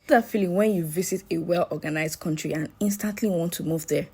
That feeling when you visit a well-organized country and instantly want to move there.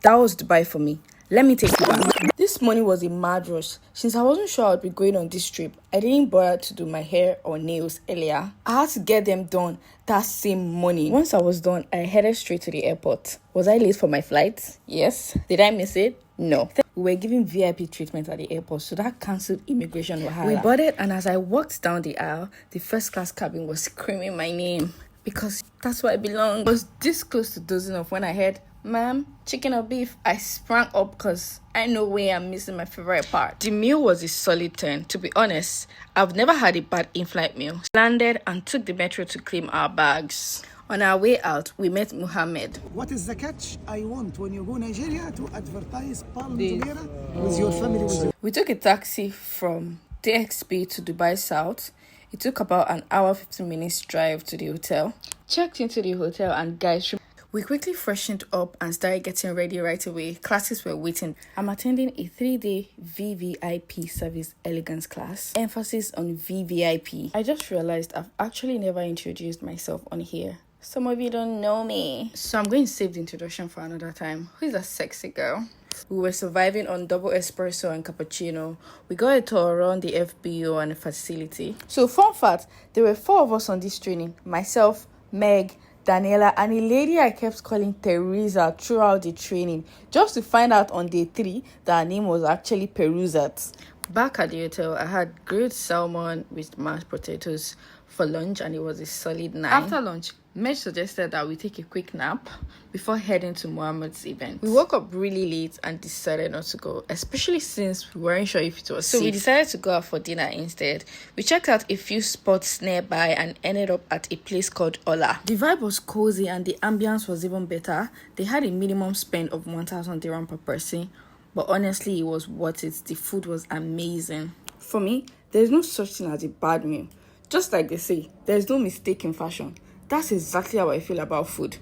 That was Dubai for me. Let me take you back. This morning was a mad rush. Since I wasn't sure I would be going on this trip, I didn't bother to do my hair or nails earlier. I had to get them done that same morning. Once I was done, I headed straight to the airport. Was I late for my flight? Yes. Did I miss it? No. We were given VIP treatment at the airport, so that cancelled immigration wahala. We boarded, and as I walked down the aisle, the first class cabin was screaming my name because that's where I belong. I was this close to dozing off when I heard, "Ma'am, chicken or beef?" I sprang up because I know where I'm missing my favorite part. The meal was a solid 10. To be honest, I've never had a bad in-flight meal. Landed and took the metro to claim our bags. On our way out, we met Muhammad. What is the catch? I want when you go Nigeria to advertise Palm Jumeirah with your family. We took a taxi from DXB to Dubai South. It took about an hour 15 minutes drive to the hotel. Checked into the hotel and guys, we quickly freshened up and started getting ready right away. Classes were waiting. I'm attending a 3-day VVIP service elegance class. Emphasis on VVIP. I just realized I've actually never introduced myself on here. Some of you don't know me. So I'm going to save the introduction for another time. Who is that sexy girl? We were surviving on double espresso and cappuccino. We got a tour around the FBO and the facility. So fun fact, there were 4 of us on this training. Myself, Meg, Daniela, and a lady I kept calling Teresa throughout the training, just to find out on day 3 that her name was actually Peruzat. Back at the hotel, I had grilled salmon with mashed potatoes for lunch, and it was a solid 9. After lunch, Meg suggested that we take a quick nap before heading to Muhammad's event. We woke up really late and decided not to go, especially since we weren't sure if it was safe. So we decided to go out for dinner instead. We checked out a few spots nearby and ended up at a place called Ola. The vibe was cozy and the ambience was even better. They had a minimum spend of 1,000 dirham per person, but honestly, it was worth it. The food was amazing. For me, there's no such thing as a bad meal. Just like they say, there's no mistake in fashion. That's exactly how I feel about food.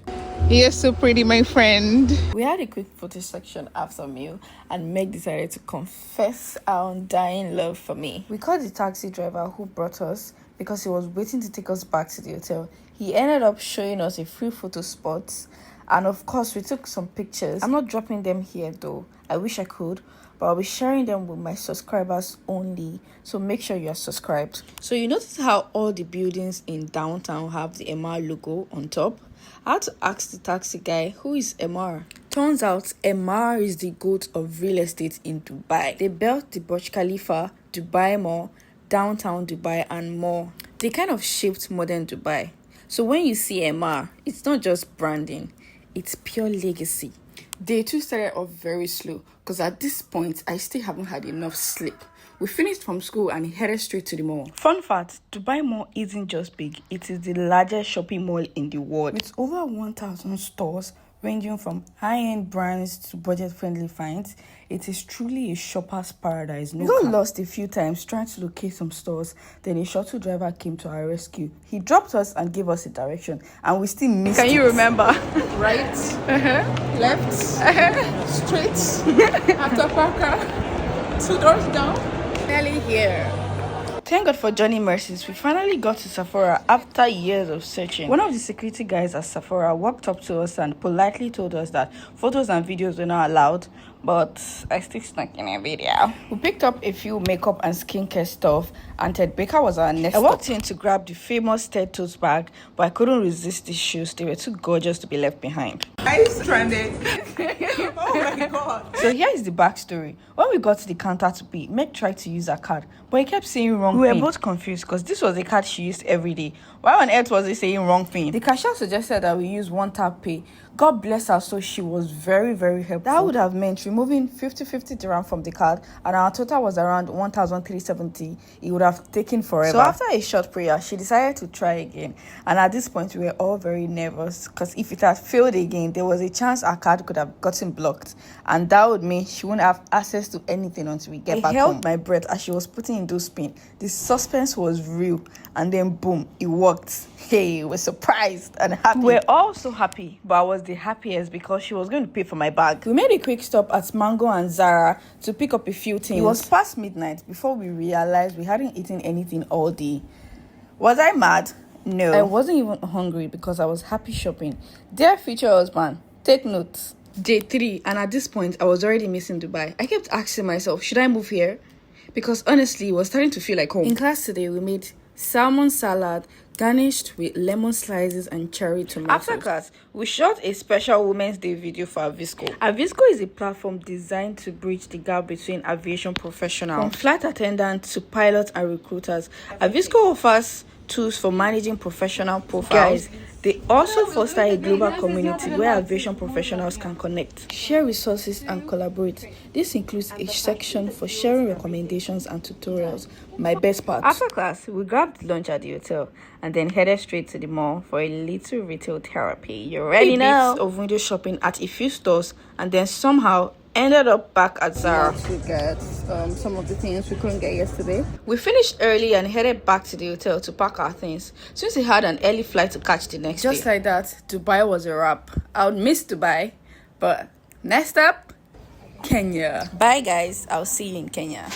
You're so pretty, my friend. We had a quick photo section after meal, and Meg decided to confess our undying love for me. We called the taxi driver who brought us because he was waiting to take us back to the hotel. He ended up showing us a few photo spots, and of course we took some pictures. I'm not dropping them here though. I wish I could, but I'll be sharing them with my subscribers only, so make sure you're subscribed. So you notice how all the buildings in downtown have the MR logo on top? I had to ask the taxi guy, who is MR? Turns out MR is the goat of real estate in Dubai. They built the Burj Khalifa, Dubai Mall, downtown Dubai, and more. They kind of shaped modern Dubai. So when you see MR, it's not just branding, it's pure legacy. Day 2 started off very slow because at this point, I still haven't had enough sleep. We finished from school and headed straight to the mall. Fun fact, Dubai Mall isn't just big, it is the largest shopping mall in the world. With over 1,000 stores ranging from high-end brands to budget-friendly finds, it is truly a shopper's paradise. We got lost a few times trying to locate some stores, then a shuttle driver came to our rescue. He dropped us and gave us a direction, and we still missed it. Can you remember? Right, left, straight, after Parker, 2 doors down. Nearly here. Thank God for Johnny Mercies. We finally got to Sephora after years of searching. One of the security guys at Sephora walked up to us and politely told us that photos and videos were not allowed, but I still snuck in a video. We picked up a few makeup and skincare stuff, and Ted Baker was our next. I walked in to grab the famous Ted tote bag, but I couldn't resist these shoes. They were too gorgeous to be left behind. I stranded. Oh my God. So here is the backstory. When we got to the counter to pay, Meg tried to use her card, but he kept saying wrong thing. We were both confused because this was the card she used every day. Why on earth was he saying wrong thing? The cashier suggested that we use one tap pay. God bless her, so she was very, very helpful. That would have meant removing 50 dirham from the card, and our total was around 1,370. It would have taken forever. So after a short prayer, she decided to try again. And at this point, we were all very nervous because if it had failed again, there was a chance our card could have gotten blocked, and that would mean she wouldn't have access to anything until we get back home. I held my breath as she was putting in those pins. The suspense was real, and then boom, it worked. Hey, we're surprised and happy. We're all so happy, but I was the happiest because she was going to pay for my bag. We made a quick stop at Mango and Zara to pick up a few things. It was past midnight before we realized we hadn't eaten anything all day. Was I mad? No. I wasn't even hungry because I was happy shopping. Dear future husband, take notes. Day 3, and at this point, I was already missing Dubai. I kept asking myself, should I move here? Because honestly, it was starting to feel like home. In class today, we made salmon salad garnished with lemon slices and cherry tomatoes. After class, we shot a special Women's Day video for Avisco. Avisco is a platform designed to bridge the gap between aviation professionals, from flight attendants to pilots and recruiters. Avisco offers tools for managing professional profiles. Guys, they also foster a global community where aviation professionals can connect, share resources, and collaborate. This includes a section for sharing recommendations and tutorials. My best part. After class, we grabbed lunch at the hotel and then headed straight to the mall for a little retail therapy. You already know. Of window shopping at a few stores and then somehow ended up back at Zara to get some of the things we couldn't get yesterday. We finished early and headed back to the hotel to pack our things since we had an early flight to catch the next day. Just like that, Dubai was a wrap. I would miss Dubai, but next up, Kenya. Bye guys, I'll see you in Kenya.